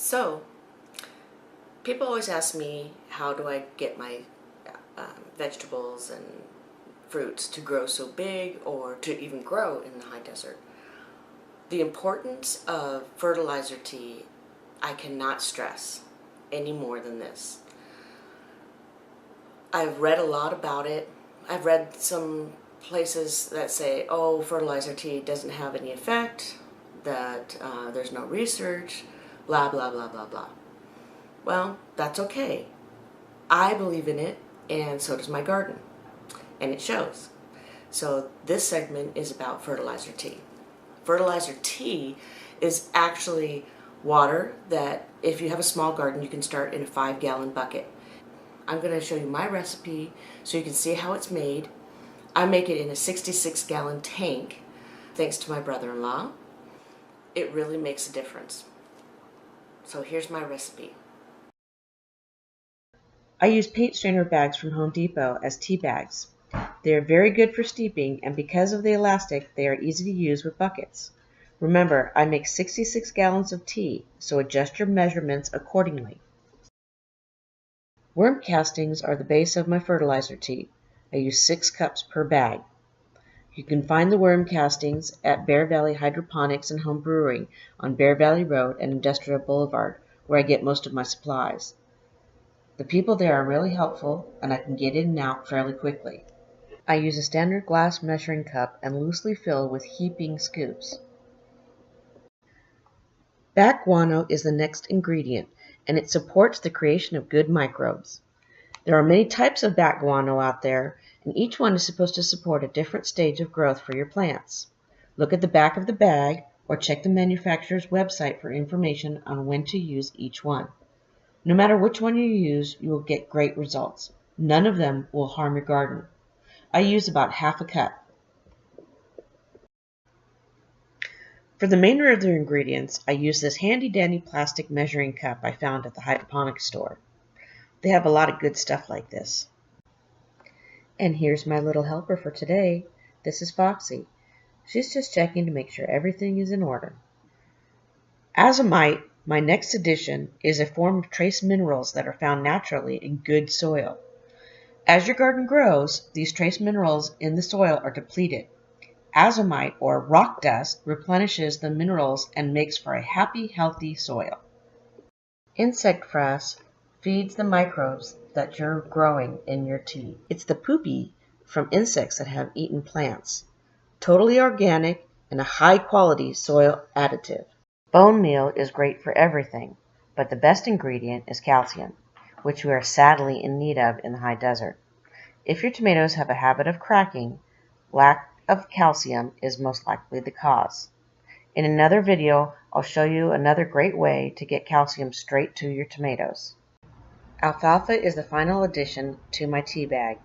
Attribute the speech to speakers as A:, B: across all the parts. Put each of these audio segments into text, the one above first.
A: So, people always ask me, how do I get my vegetables and fruits to grow so big or to even grow in the high desert? The importance of fertilizer tea, I cannot stress any more than this. I've read a lot about it. I've read some places that say, oh, fertilizer tea doesn't have any effect, that there's no research, blah, blah, blah, blah, blah. Well, that's okay. I believe in it, and so does my garden, and it shows. So this segment is about fertilizer tea. Fertilizer tea is actually water that, if you have a small garden, you can start in a 5-gallon bucket. I'm going to show you my recipe so you can see how it's made. I make it in a 66-gallon tank, thanks to my brother-in-law. It really makes a difference. So here's my recipe.
B: I use paint strainer bags from Home Depot as tea bags. They are very good for steeping, and because of the elastic, they are easy to use with buckets. Remember, I make 66 gallons of tea, so adjust your measurements accordingly. Worm castings are the base of my fertilizer tea. I use 6 cups per bag. You can find the worm castings at Bear Valley Hydroponics and Home Brewing on Bear Valley Road and Industrial Boulevard, where I get most of my supplies. The people there are really helpful, and I can get in and out fairly quickly. I use a standard glass measuring cup and loosely fill with heaping scoops. Bat guano is the next ingredient, and it supports the creation of good microbes. There are many types of bat guano out there, and each one is supposed to support a different stage of growth for your plants. Look at the back of the bag or check the manufacturer's website for information on when to use each one. No matter which one you use, you will get great results. None of them will harm your garden. I use about half a cup. For the remainder of the ingredients, I use this handy-dandy plastic measuring cup I found at the hydroponics store. They have a lot of good stuff like this. And here's my little helper for today. This is Foxy. She's just checking to make sure everything is in order. Azomite, my next addition, is a form of trace minerals that are found naturally in good soil. As your garden grows, these trace minerals in the soil are depleted. Azomite, or rock dust, replenishes the minerals and makes for a happy, healthy soil. Insect frass feeds the microbes that you're growing in your tea. It's the poopy from insects that have eaten plants. Totally organic and a high-quality soil additive. Bone meal is great for everything, but the best ingredient is calcium, which we are sadly in need of in the high desert. If your tomatoes have a habit of cracking, lack of calcium is most likely the cause. In another video, I'll show you another great way to get calcium straight to your tomatoes. Alfalfa is the final addition to my tea bag.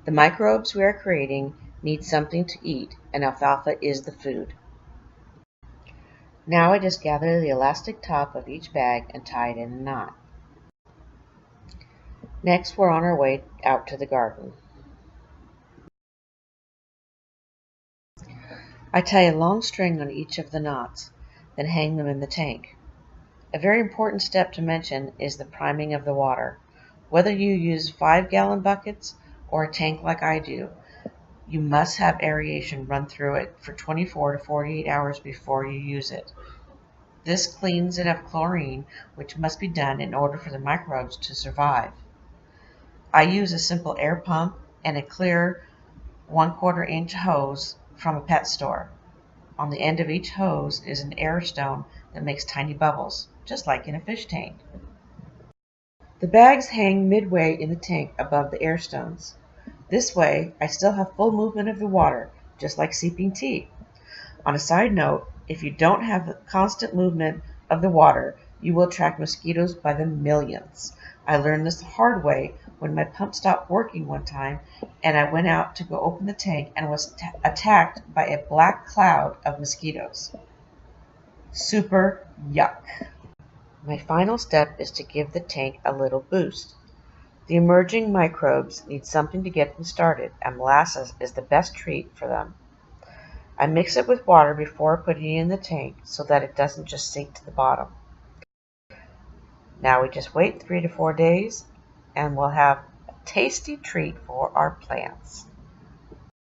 B: The microbes we are creating need something to eat, and alfalfa is the food. Now I just gather the elastic top of each bag and tie it in a knot. Next, we're on our way out to the garden. I tie a long string on each of the knots, then hang them in the tank. A very important step to mention is the priming of the water. Whether you use 5-gallon buckets or a tank like I do, you must have aeration run through it for 24 to 48 hours before you use it. This cleans it of chlorine, which must be done in order for the microbes to survive. I use a simple air pump and a clear 1/4 inch hose from a pet store. On the end of each hose is an air stone that makes tiny bubbles, just like in a fish tank. The bags hang midway in the tank above the air stones. This way, I still have full movement of the water, just like sipping tea. On a side note, if you don't have the constant movement of the water, you will attract mosquitoes by the millions. I learned this the hard way when my pump stopped working one time and I went out to go open the tank and was attacked by a black cloud of mosquitoes. Super yuck. My final step is to give the tank a little boost. The emerging microbes need something to get them started, and molasses is the best treat for them. I mix it with water before putting it in the tank so that it doesn't just sink to the bottom. Now we just wait 3 to 4 days and we'll have a tasty treat for our plants.